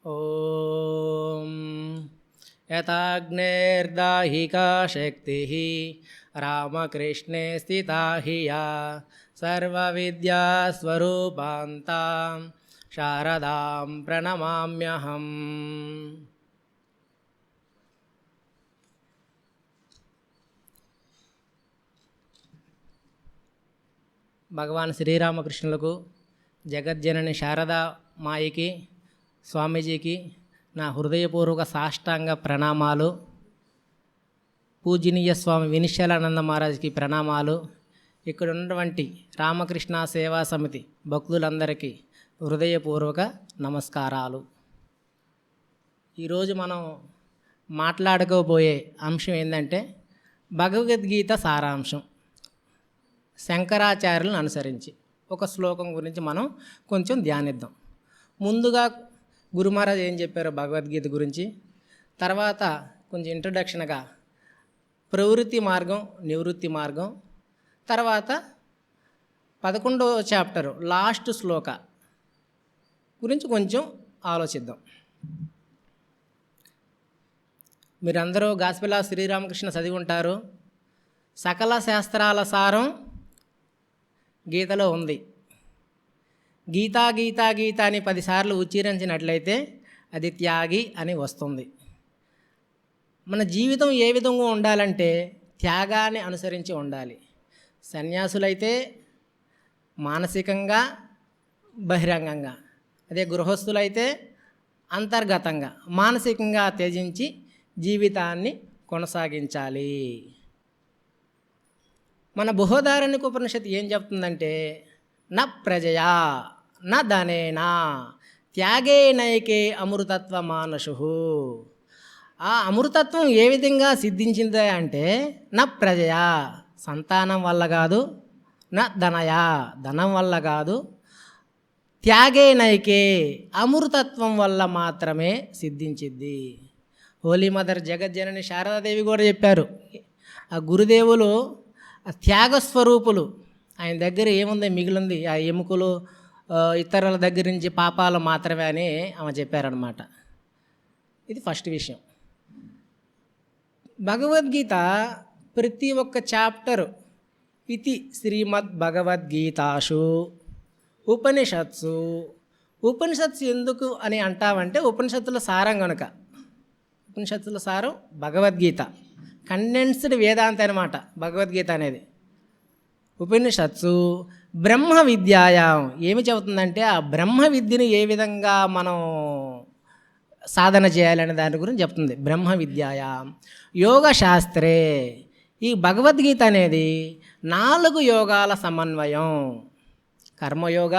ఓం యథాగ్నేర్దాహికా శక్తి రామకృష్ణే స్థితా here సర్వవిద్యాస్వరూపాంతాం శారదాం ప్రణమామ్యహం. భగవాన్ శ్రీరామకృష్ణులకు, జగజ్జనని శారదా మాయికి, స్వామీజీకి నా హృదయపూర్వక సాష్టాంగ ప్రణామాలు. పూజనీయ స్వామి వినిశ్చలానంద మహారాజ్కి ప్రణామాలు. ఇక్కడ ఉన్నటువంటి రామకృష్ణ సేవా సమితి భక్తులందరికీ హృదయపూర్వక నమస్కారాలు. ఈరోజు మనం మాట్లాడుకోబోయే అంశం ఏంటంటే భగవద్గీత సారాంశం. శంకరాచార్యులను అనుసరించి ఒక శ్లోకం గురించి మనం కొంచెం ధ్యానిద్దాం. ముందుగా గురు మహారాజ్ ఏం చెప్పారో భగవద్గీత గురించి, తర్వాత కొంచెం ఇంట్రడక్షన్గా ప్రవృత్తి మార్గం, నివృత్తి మార్గం, తర్వాత 11వ చాప్టరు లాస్ట్ శ్లోక గురించి కొంచెం ఆలోచిద్దాం. మీరందరూ గాస్పెల్ ఆఫ్ శ్రీరామకృష్ణ చదివి ఉంటారు. సకల శాస్త్రాల సారం గీతలో ఉంది. గీతా గీతా గీత అని 10 సార్లు ఉచ్చరించినట్లయితే అది త్యాగి అని వస్తుంది. మన జీవితం ఏ విధంగా ఉండాలంటే త్యాగాన్ని అనుసరించి ఉండాలి. సన్యాసులైతే మానసికంగా, బహిరంగంగా, అదే గృహస్థులైతే అంతర్గతంగా, మానసికంగా త్యజించి జీవితాన్ని కొనసాగించాలి. మన బృహదారణ్యక ఉపనిషత్తు ఏం చెప్తుందంటే న ప్రజయా న ధనేనా త్యాగేనైకే అమృతత్వ మానసు. ఆ అమృతత్వం ఏ విధంగా సిద్ధించింది అంటే న ప్రజయా సంతానం వల్ల కాదు, న ధనయా ధనం వల్ల కాదు, త్యాగేనైకే అమృతత్వం వల్ల మాత్రమే సిద్ధించిద్ది. హోలీ మదర్ జగజ్జనని శారదాదేవి కూడా చెప్పారు. ఆ గురుదేవులు త్యాగస్వరూపులు. ఆయన దగ్గర ఏముంది మిగిలింది, ఆ ఎముకలు ఇతరుల దగ్గర నుంచి పాపాలు మాత్రమే అని ఆమె చెప్పారనమాట. ఇది ఫస్ట్ విషయం. భగవద్గీత ప్రతి ఒక్క చాప్టరు ఇది శ్రీమద్ భగవద్గీతాసు ఉపనిషత్సు. ఉపనిషత్సు ఎందుకు అని అంటామంటే ఉపనిషత్తుల సారం కనుక. ఉపనిషత్తుల సారం భగవద్గీత, కండెన్స్డ్ వేదాంత అనమాట భగవద్గీత అనేది. ఉపనిషత్సు బ్రహ్మ విద్యాయాం ఏమి చెబుతుందంటే ఆ బ్రహ్మ విద్యను ఏ విధంగా మనం సాధన చేయాలనే దాని గురించి చెప్తుంది. బ్రహ్మ విద్యాయాం యోగశాస్త్రే. ఈ భగవద్గీత అనేది 4 యోగాల సమన్వయం. కర్మయోగ,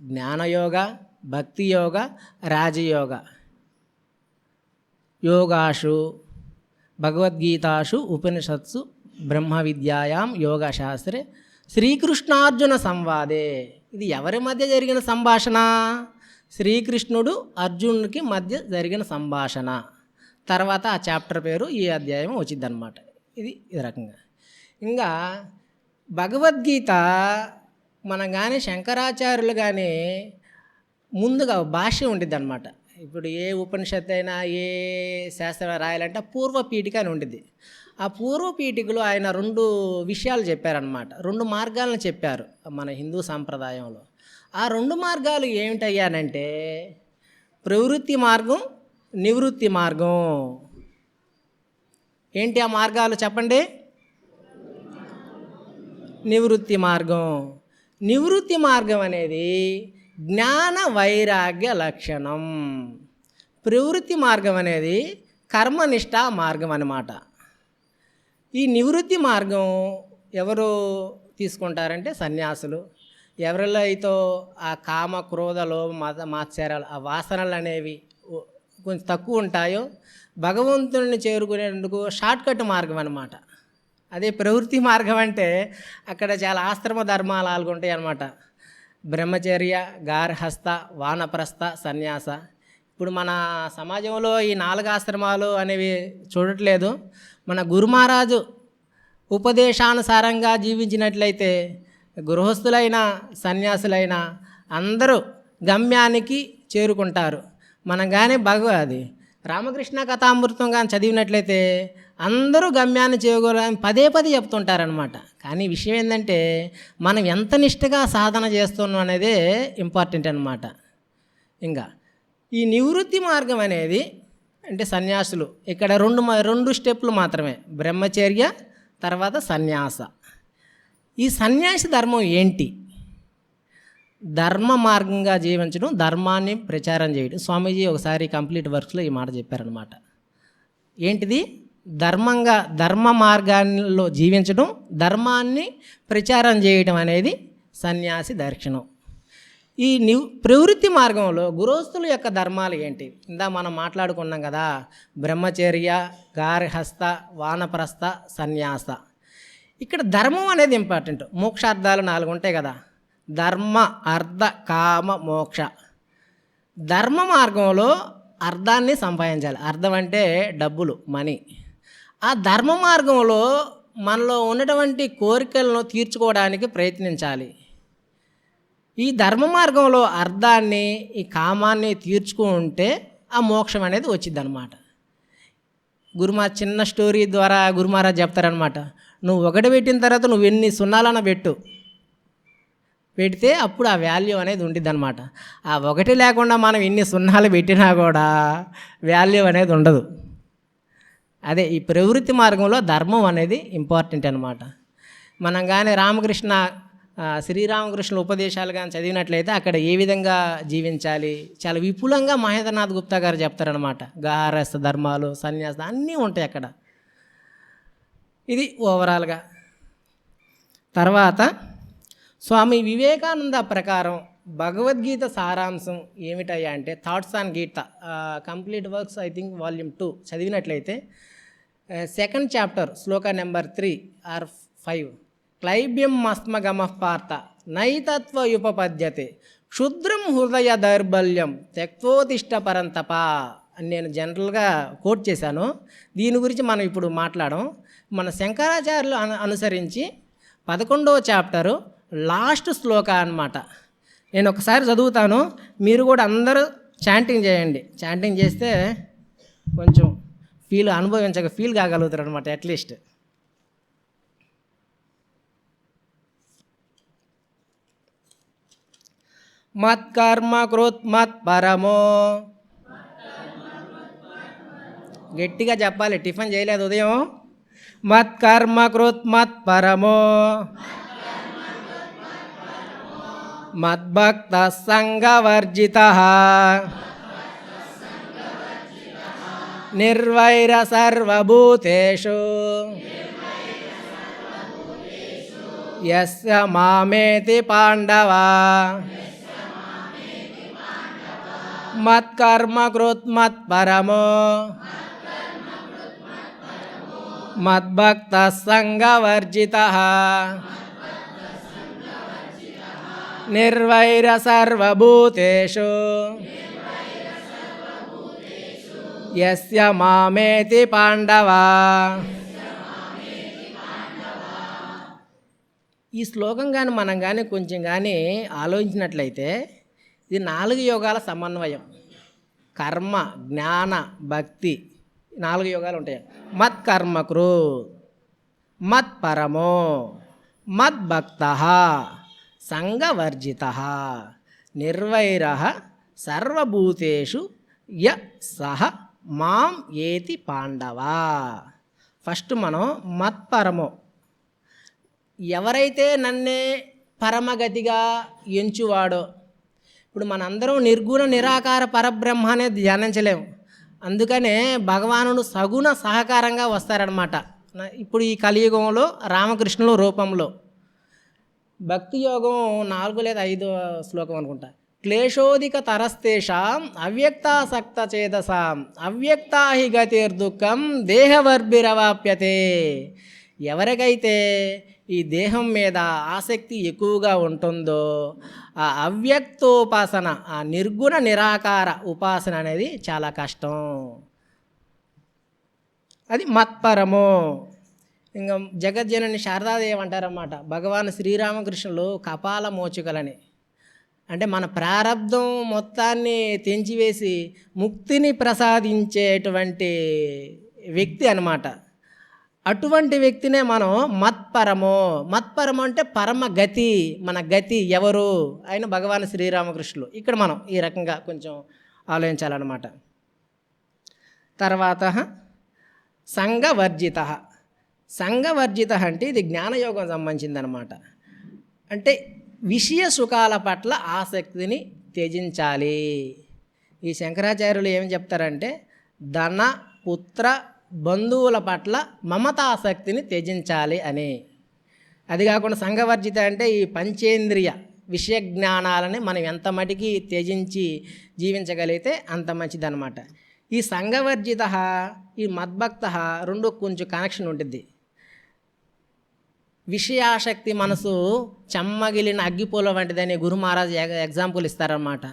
జ్ఞానయోగ, భక్తి యోగ, రాజయోగ. యోగాషు భగవద్గీతాసు ఉపనిషత్సు బ్రహ్మ విద్యాయాం యోగశాస్త్రే శ్రీకృష్ణార్జున సంవాదే. ఇది ఎవరి మధ్య జరిగిన సంభాషణ? శ్రీకృష్ణుడు అర్జునుడికి మధ్య జరిగిన సంభాషణ. తర్వాత ఆ చాప్టర్ పేరు, ఈ అధ్యాయం వచ్చిందనమాట. ఇది రకంగా. ఇంకా భగవద్గీత మనం కానీ శంకరాచార్యులు కానీ ముందుగా భాష్యం ఉంటుంది అనమాట. ఇప్పుడు ఏ ఉపనిషత్తు అయినా ఏ శాస్త్రం రాయాలంటే పూర్వపీఠిక అని ఉంటుంది. ఆ పూర్వపీఠికలో ఆయన 2 విషయాలు చెప్పారనమాట. 2 మార్గాలను చెప్పారు మన హిందూ సాంప్రదాయంలో. ఆ 2 మార్గాలు ఏమిటయ్యానంటే ప్రవృత్తి మార్గం, నివృత్తి మార్గం. ఏంటి ఆ మార్గాలు చెప్పండి? నివృత్తి మార్గం. నివృత్తి మార్గం అనేది జ్ఞాన వైరాగ్య లక్షణం. ప్రవృత్తి మార్గం అనేది కర్మనిష్ట మార్గం అన్నమాట. ఈ నివృత్తి మార్గం ఎవరు తీసుకుంటారంటే సన్యాసులు. ఎవరిలో అయితే ఆ కామ, క్రోధ, లోభ, మాత్సర్యాలు, ఆ వాసనలు అనేవి కొంచెం తక్కువ ఉంటాయో భగవంతుడిని చేరుకునేందుకు షార్ట్కట్ మార్గం అన్నమాట. అదే ప్రవృత్తి మార్గం అంటే అక్కడ చాలా ఆశ్రమ ధర్మాలు ఉంటాయి అన్నమాట. బ్రహ్మచర్య, గార్హస్థ, వానప్రస్థ, సన్యాస. ఇప్పుడు మన సమాజంలో ఈ 4 ఆశ్రమాలు అనేవి చూడట్లేదు. మన గురు మహారాజు ఉపదేశానుసారంగా జీవించినట్లయితే గృహస్థులైన సన్యాసులైన అందరూ గమ్యానికి చేరుకుంటారు. మనం కానీ అది రామకృష్ణ కథామృతం కానీ చదివినట్లయితే అందరూ గమ్యాన్ని చేరుకోవాలని పదే పదే చెప్తుంటారనమాట. కానీ విషయం ఏంటంటే మనం ఎంత నిష్ఠగా సాధన చేస్తున్నాం అనేదే ఇంపార్టెంట్ అనమాట. ఇంకా ఈ నివృత్తి మార్గం అనేది అంటే సన్యాసులు ఇక్కడ రెండు స్టెప్పులు మాత్రమే, బ్రహ్మచర్య తర్వాత సన్యాస. ఈ సన్యాసి ధర్మం ఏంటి? ధర్మ మార్గంగా జీవించడం, ధర్మాన్ని ప్రచారం చేయడం. స్వామీజీ ఒకసారి కంప్లీట్ వర్క్స్లో ఈ మాట చెప్పారనమాట. ఏంటిది? ధర్మ మార్గాల్లో జీవించడం, ధర్మాన్ని ప్రచారం చేయడం అనేది సన్యాసి దర్శనం. ఈ ప్రవృత్తి మార్గంలో గృహస్థుల యొక్క ధర్మాలు ఏంటి? ఇందా మనం మాట్లాడుకున్నాం కదా, బ్రహ్మచర్య, గార్హస్థ, వానప్రస్థ, సన్యాస. ఇక్కడ ధర్మం అనేది ఇంపార్టెంట్. మోక్షార్థాలు 4 ఉంటాయి కదా, ధర్మ, అర్థ, కామ, మోక్ష. ధర్మ మార్గంలో అర్థాన్ని సంపాదించాలి. అర్థం అంటే డబ్బులు, మనీ. ఆ ధర్మ మార్గంలో మనలో ఉన్నటువంటి కోరికలను తీర్చుకోవడానికి ప్రయత్నించాలి. ఈ ధర్మ మార్గంలో అర్థాన్ని, ఈ కామాన్ని తీర్చుకుంటే ఆ మోక్షం అనేది వచ్చింది అనమాట. చిన్న స్టోరీ ద్వారా గురుమహారాజ్ చెప్తారనమాట. నువ్వు ఒకటి పెట్టిన తర్వాత నువ్వు ఎన్ని సున్నాలన్నా పెడితే అప్పుడు ఆ వాల్యూ అనేది ఉండిద్ది అనమాట. ఆ ఒకటి లేకుండా మనం ఎన్ని సున్నాలు పెట్టినా కూడా వాల్యూ అనేది ఉండదు. అదే ఈ ప్రవృత్తి మార్గంలో ధర్మం అనేది ఇంపార్టెంట్ అనమాట. మనం కానీ శ్రీరామకృష్ణుల ఉపదేశాలు కానీ చదివినట్లయితే అక్కడ ఏ విధంగా జీవించాలి చాలా విపులంగా మహేంద్రనాథ్ గుప్తా గారు చెప్తారనమాట. గారస్థ ధర్మాలు, సన్యాసం అన్నీ ఉంటాయి అక్కడ. ఇది ఓవరాల్గా. తర్వాత స్వామి వివేకానంద ప్రకారం భగవద్గీత సారాంశం ఏమిటయ్యా అంటే thoughts on Gita, complete works I think volume 2 చదివినట్లయితే 2nd చాప్టర్ శ్లోక నెంబర్ 3 or 5, క్లైబ్యం మస్మగమః పార్థ నైతత్వయుపపద్యతే క్షుద్రం హృదయ దౌర్బల్యం త్యక్తోతిష్ట పరంతప అని నేను జనరల్గా కోట్ చేశాను. దీని గురించి మనం ఇప్పుడు మాట్లాడడం. మన శంకరాచార్యులు అనుసరించి 11వ చాప్టరు లాస్ట్ శ్లోక అన్నమాట. నేను ఒకసారి చదువుతాను, మీరు కూడా అందరూ చాంటింగ్ చేయండి. చాంటింగ్ చేస్తే కొంచెం ఫీల్ కాగలుగుతారు అనమాట అట్లీస్ట్. మత్కర్మ కృత్ మత్ పరమో, గట్టిగా చెప్పాలి, టిఫిన్ చేయలేదు ఉదయం. మత్కర్మ కృత్ మత్ పరమో మద్భక్త సంగవర్జితః నిర్వైర సర్వభూతేషు యస్య మామేతి పాండవ మత్కర్మ కృత్ మత్ పరమో మద్భక్త సంగవర్జితః నిర్వైర సర్వభూతేషు యస్య మామేతి పాండవ. ఈ శ్లోకం కానీ మనం కానీ కొంచెం కానీ ఆలోచించినట్లయితే ఇది 4 యోగాల సమన్వయం. కర్మ, జ్ఞాన, భక్తి, 4 యోగాలు ఉంటాయి. మత్కర్మకృ, మత్పరమో, మద్భక్తః సంగవర్జితః నిర్వైరః సర్వభూతేషు య సహ మాం ఏతి పాండవ. ఫస్ట్ మనం మత్పరమో, ఎవరైతే నన్నే పరమగతిగా ఎంచువాడో. ఇప్పుడు మనందరం నిర్గుణ నిరాకార పరబ్రహ్మాన్ని ధ్యానించలేము. అందుకనే భగవానుడు సగుణ సహకారంగా వస్తారనమాట. ఇప్పుడు ఈ కలియుగంలో రామకృష్ణుల రూపంలో. భక్తి యోగం 4 లేదా 5 శ్లోకం అనుకుంటా. క్లేశోధిక తరస్తేషాం అవ్యక్తాసక్త చేతసాం అవ్యక్తా హి గతిర్దుఃఖం దేహవర్భిరవాప్యతే. ఎవరికైతే ఈ దేహం మీద ఆసక్తి ఎక్కువగా ఉంటుందో ఆ అవ్యక్తోపాసన, ఆ నిర్గుణ నిరాకార ఉపాసన అనేది చాలా కష్టం. అది మత్పరమో. ఇంకా జగజ్జనని శారదాదేవి అంటారన్నమాట, భగవాన్ శ్రీరామకృష్ణులు కపాల మోచికలని. అంటే మన ప్రారబ్ధం మొత్తాన్ని తెంచివేసి ముక్తిని ప్రసాదించేటువంటి వ్యక్తి అన్నమాట. అటువంటి వ్యక్తినే మనం మత్పరము అంటే పరమ గతి, మన గతి ఎవరు? ఆయన భగవాన్ శ్రీరామకృష్ణులు. ఇక్కడ మనం ఈ రకంగా కొంచెం ఆలోచించాలన్నమాట. తర్వాత సంఘవర్జిత. సంఘవర్జిత అంటే ఇది జ్ఞానయోగం సంబంధించిందనమాట. అంటే విషయ సుఖాల పట్ల ఆసక్తిని త్యజించాలి. ఈ శంకరాచార్యులు ఏమి చెప్తారంటే ధన పుత్ర బంధువుల పట్ల మమతాసక్తిని త్యజించాలి అని. అది కాకుండా సంఘవర్జిత అంటే ఈ పంచేంద్రియ విషయ జ్ఞానాలని మనం ఎంత మటుకి త్యజించి జీవించగలిగితే అంత మంచిదన్నమాట. ఈ సంఘవర్జిత ఈ మద్భక్త రెండు కొంచెం కనెక్షన్ ఉంటుంది. విషయాసక్తి మనసు చెమ్మగిలిన అగ్గిపూల వంటిదని గురు మహారాజ్ ఎగ్జాంపుల్ ఇస్తారన్నమాట.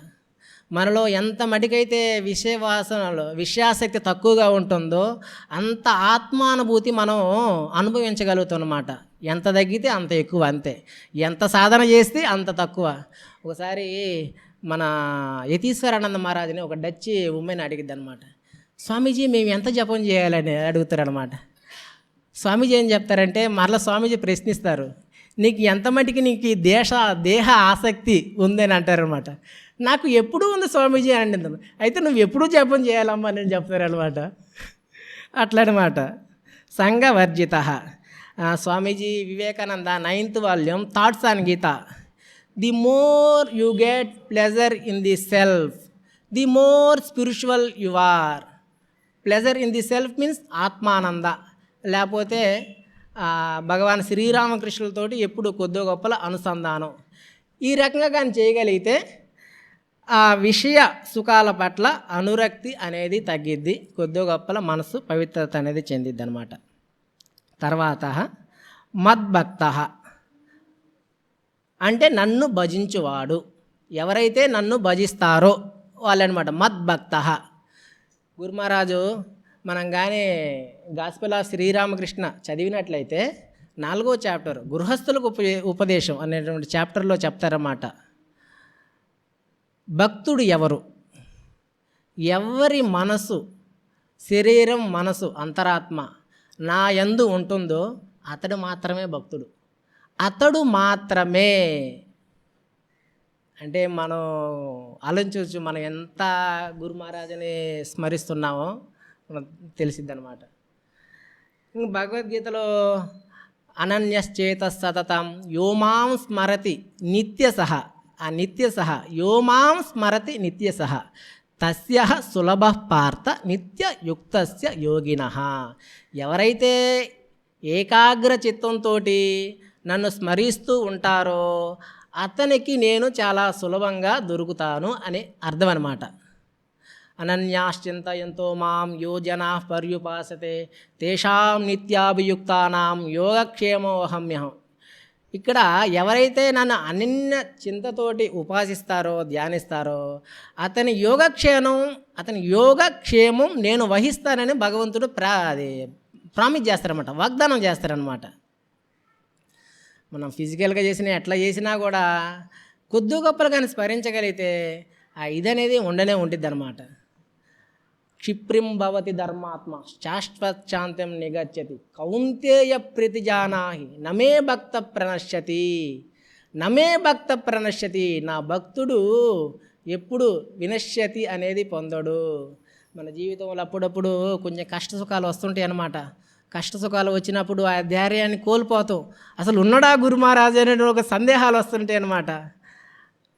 మనలో ఎంత మటుకైతే విషయాసక్తి తక్కువగా ఉంటుందో అంత ఆత్మానుభూతి మనం అనుభవించగలుగుతాం అన్నమాట. ఎంత తగ్గితే అంత ఎక్కువ, అంతే. ఎంత సాధన చేస్తే అంత తక్కువ. ఒకసారి మన యతీశ్వరానంద మహారాజుని ఒక డచ్చి ఉమ్మెని అడిగిద్ది అనమాట. స్వామీజీ మేము ఎంత జపం చేయాలని అడుగుతారనమాట. స్వామీజీ ఏం చెప్తారంటే మరలా స్వామీజీ ప్రశ్నిస్తారు, నీకు ఎంత మటుకి నీకు ఈ దేహ ఆసక్తి ఉందని అంటారనమాట. నాకు ఎప్పుడూ ఉంది స్వామీజీ అని. అయితే నువ్వు ఎప్పుడూ జపం చేయాలమ్మా నేను చెప్తారనమాట. అట్లనమాట. సంఘవర్జిత. Swamiji Vivekananda 9th volume thoughts on Gita. The more you get pleasure in the self, the more spiritual you are. Pleasure in the self means ఆత్మానంద, లేకపోతే భగవాన్ శ్రీరామకృష్ణులతోటి ఎప్పుడు కొద్దో గొప్పల అనుసంధానం. ఈ రకంగా కానీ చేయగలిగితే ఆ విషయ సుఖాల పట్ల అనురక్తి అనేది తగ్గిద్ది, కొద్దో గొప్పల మనసు పవిత్రత అనేది చెందిద్ది అనమాట. తర్వాత మద్భక్త అంటే నన్ను భజించువాడు. ఎవరైతే నన్ను భజిస్తారో వాళ్ళనమాట మద్భక్త. గురు మహారాజు మనం కానీ గాస్పెల్ ఆఫ్ శ్రీరామకృష్ణ చదివినట్లయితే 4వ చాప్టర్ గృహస్థులకు ఉపదేశం అనేటువంటి చాప్టర్లో చెప్తారన్నమాట. భక్తుడు ఎవరు? ఎవరి మనసు, శరీరం, మనసు, అంతరాత్మ నా యందు ఉంటుందో అతడు మాత్రమే భక్తుడు. అతడు మాత్రమే అంటే మనం ఆలోచించవచ్చు, మనం ఎంత గురు మహారాజుని స్మరిస్తున్నామో మనకు తెలిసిద్దనమాట. ఇంక భగవద్గీతలో అనన్యశ్చేత సతతం యోమాం స్మరతి నిత్యసహ, ఆ నిత్యసహ యోమాం స్మరతి నిత్యసహ తస్య సులభ పార్థ నిత్యయుక్తస్య యోగినః. ఎవరైతే ఏకాగ్ర చిత్తంతో నన్ను స్మరిస్తూ ఉంటారో అతనికి నేను చాలా సులభంగా దొరుకుతాను అని అర్థం అన్నమాట. అనన్యాశ్చింతయంతో మాం యో జనాః పర్యుపాసతే తేషాం నిత్యాభియుక్తానాం యోగక్షేమోహమ్యహం. ఇక్కడ ఎవరైతే నన్ను అనన్య చింతతోటి ఉపాసిస్తారో, ధ్యానిస్తారో అతని యోగక్షేమం నేను వహిస్తానని భగవంతుడు ప్రామిస్ చేస్తారన్నమాట, వాగ్దానం చేస్తారనమాట. మనం ఫిజికల్గా ఎట్లా చేసినా కూడా కొద్ది గొప్పలు కానీ స్మరించగలిగితే ఆ ఇదనేది ఉండనే ఉంటుంది అనమాట. క్షిప్రిం భవతి ధర్మాత్మ శాశ్వత్శాంతం నిగచ్చతి కౌంతేయ ప్రతిజానాహి నమే భక్త ప్రణశ్యతి. నా భక్తుడు ఎప్పుడు వినశ్యతి అనేది పొందడు. మన జీవితంలో అప్పుడప్పుడు కొంచెం కష్ట సుఖాలు వస్తుంటాయి అన్నమాట. కష్ట సుఖాలు వచ్చినప్పుడు ఆ ధైర్యాన్ని కోల్పోతాం. అసలు ఉన్నడా గురు మహారాజు అనే ఒక సందేహాలు వస్తుంటాయి అన్నమాట.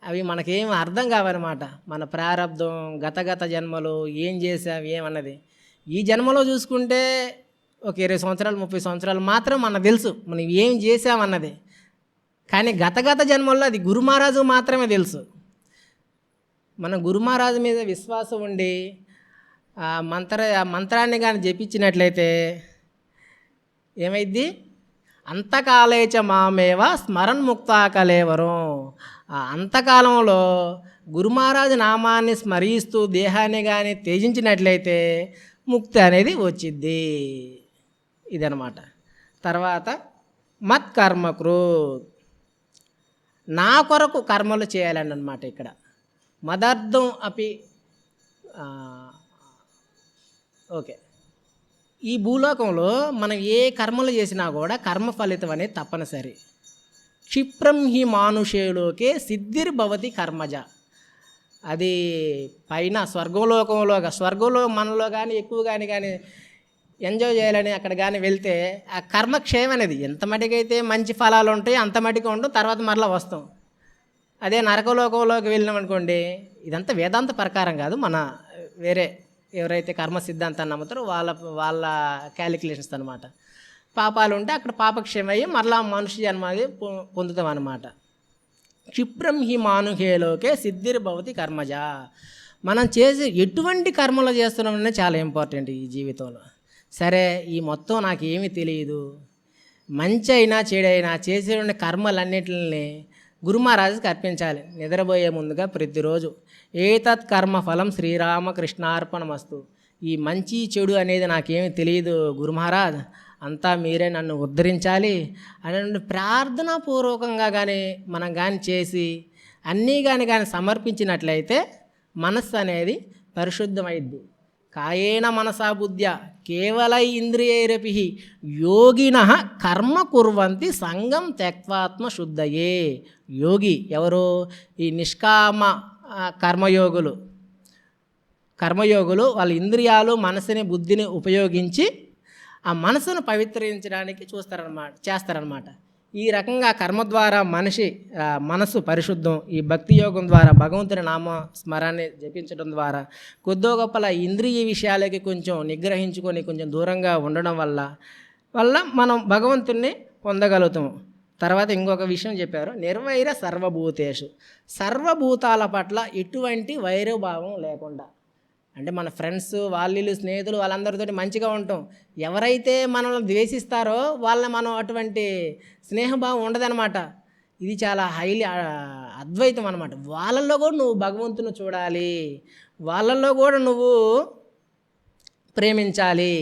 అవి మనకేం అర్థం కావన్నమాట. మన ప్రారబ్ధం, గత జన్మలు ఏం చేసాం ఏమన్నది ఈ జన్మలో చూసుకుంటే ఒక 20 సంవత్సరాలు 30 సంవత్సరాలు మాత్రం మనకు తెలుసు మనం ఏం చేసామన్నది. కానీ గత జన్మల్లో అది గురు మహారాజు మాత్రమే తెలుసు. మన గురు మహారాజు మీద విశ్వాసం ఉండి ఆ మంత్రాన్ని కానీ జపించినట్లయితే ఏమైద్ది? అంతకాలేచ మామేవ స్మరణ్ముక్తా కలేవరం. ఆ అంతకాలంలో గురు మహారాజు నామాన్ని స్మరిస్తూ దేహాన్ని కానీ త్యజించినట్లయితే ముక్తి అనేది వచ్చిద్ది. ఇదనమాట. తర్వాత మత్కర్మకృత్ నా కొరకు కర్మలు చేయాలని అనమాట ఇక్కడ. మదర్థం అపి ఓకే. ఈ భూలోకంలో మనం ఏ కర్మలు చేసినా కూడా కర్మ ఫలితం అనేది తప్పనిసరి. క్షిప్రం హి మానుషేలోకే సిద్ధిర్భవతి కర్మజ. అది పైన స్వర్గంలో మనలో కానీ ఎక్కువ కానీ ఎంజాయ్ చేయాలని అక్కడ కానీ వెళ్తే ఆ కర్మక్షేమం అనేది ఎంత మటుకైతే మంచి ఫలాలు ఉంటాయో అంత మటుకు ఉంటాం, తర్వాత మరలా వస్తాం. అదే నరకలోకంలోకి వెళ్ళినామనుకోండి, ఇదంతా వేదాంత ప్రకారం కాదు, మన వేరే ఎవరైతే కర్మ సిద్ధాంతాన్ని నమ్ముతారో వాళ్ళ క్యాలిక్యులేషన్స్ అనమాట. పాపాలు ఉంటే అక్కడ పాపక్షేమయ్యి మరలా మనుష్య జన్మది పొందుతాం అన్నమాట. క్షిప్రం హి మానుహేలోకే సిద్ధిర్భవతి కర్మజ. మనం చేసే ఎటువంటి కర్మలు చేస్తున్నామనే చాలా ఇంపార్టెంట్ ఈ జీవితంలో. సరే, ఈ మొత్తం నాకేమీ తెలియదు, మంచి అయినా చెడైనా చేసే కర్మలన్నింటిని గురుమహారాజుకి అర్పించాలి నిద్రపోయే ముందుగా ప్రతిరోజు. ఏతత్ కర్మఫలం శ్రీరామకృష్ణార్పణమస్తు. ఈ మంచి చెడు అనేది నాకేమీ తెలియదు గురుమహారాజ్, అంతా మీరే నన్ను ఉద్ధరించాలి అని ప్రార్థనాపూర్వకంగా కానీ మనం కానీ చేసి అన్నీ కానీ సమర్పించినట్లయితే మనస్సు అనేది పరిశుద్ధమైద్ది. కాయేన మనసా బుద్ధ్యా కేవల ఇంద్రియైరపి యోగిన కర్మ కుర్వంతి సంగం త్యక్వాత్మ శుద్ధయే. యోగి ఎవరు? ఈ నిష్కామ కర్మయోగులు వాళ్ళ ఇంద్రియాలు మనసుని బుద్ధిని ఉపయోగించి ఆ మనసును పవిత్రించడానికి చేస్తారనమాట. ఈ రకంగా కర్మ ద్వారా మనసు పరిశుద్ధం. ఈ భక్తి యోగం ద్వారా భగవంతుని నామ స్మరాన్ని జపించడం ద్వారా కొద్దో గొప్పల ఇంద్రియ విషయాలకి కొంచెం నిగ్రహించుకొని కొంచెం దూరంగా ఉండడం వల్ల మనం భగవంతుణ్ణి పొందగలుగుతాము. తర్వాత ఇంకొక విషయం చెప్పారు, నిర్వైర సర్వభూతేషు. సర్వభూతాల పట్ల ఎటువంటి వైరభావం లేకుండా, అంటే మన ఫ్రెండ్స్ వాళ్ళు స్నేహితులు వాళ్ళందరితో మంచిగా ఉంటాం. ఎవరైతే మనల్ని ద్వేషిస్తారో వాళ్ళని మనం అటువంటి స్నేహభావం ఉండదన్నమాట. ఇది చాలా హైలీ అద్వైతం అనమాట. వాళ్ళల్లో కూడా నువ్వు భగవంతుని చూడాలి, వాళ్ళల్లో కూడా నువ్వు ప్రేమించాలి.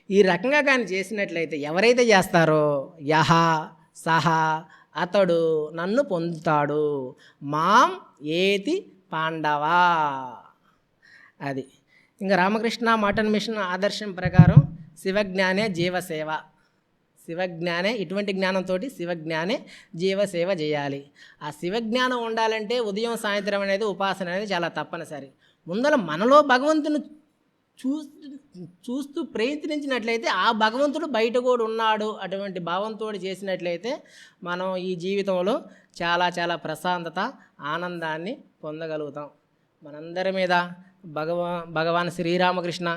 ఈ రకంగా కానీ చేసినట్లయితే ఎవరైతే చేస్తారో యహ సహ అతడు నన్ను పొందుతాడు, మాం ఏతి పాండవా. అది ఇంకా రామకృష్ణ మఠన్ మిషన్ ఆదర్శం ప్రకారం శివజ్ఞానే జీవసేవ. శివజ్ఞానే ఇటువంటి జ్ఞానంతో శివజ్ఞానే జీవసేవ చేయాలి. ఆ శివజ్ఞానం ఉండాలంటే ఉదయం సాయంత్రం అనేది ఉపాసన అనేది చాలా తప్పనిసరి. ముందర మనలో భగవంతుని చూస్తూ ప్రయత్నించినట్లయితే ఆ భగవంతుడు బయట కూడా ఉన్నాడు అటువంటి భావంతో చేసినట్లయితే మనం ఈ జీవితంలో చాలా చాలా ప్రశాంతత ఆనందాన్ని పొందగలుగుతాం. మనందరి మీద భగవాన్ శ్రీరామకృష్ణ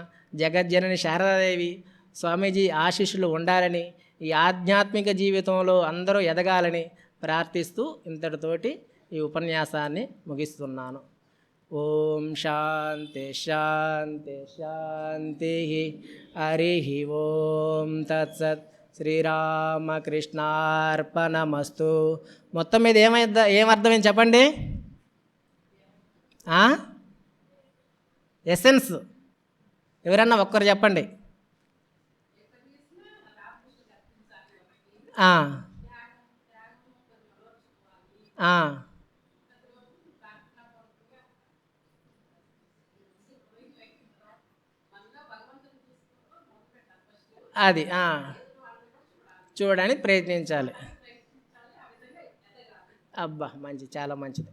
జగజ్జనని శారదాదేవి స్వామీజీ ఆశీస్సులు ఉండాలని, ఈ ఆధ్యాత్మిక జీవితంలో అందరూ ఎదగాలని ప్రార్థిస్తూ ఇంతటితోటి ఈ ఉపన్యాసాన్ని ముగిస్తున్నాను. ఓం శాంతి శాంతి శాంతి. హరి ఓం తత్సత్. శ్రీరామకృష్ణార్పణమస్తు. మొత్తం మీద ఏమర్థమైంది చెప్పండి? ఎసెన్స్ ఎవరన్నా ఒక్కరు చెప్పండి. అది చూడడానికి ప్రయత్నించాలి. అబ్బా మంచి, చాలా మంచిది.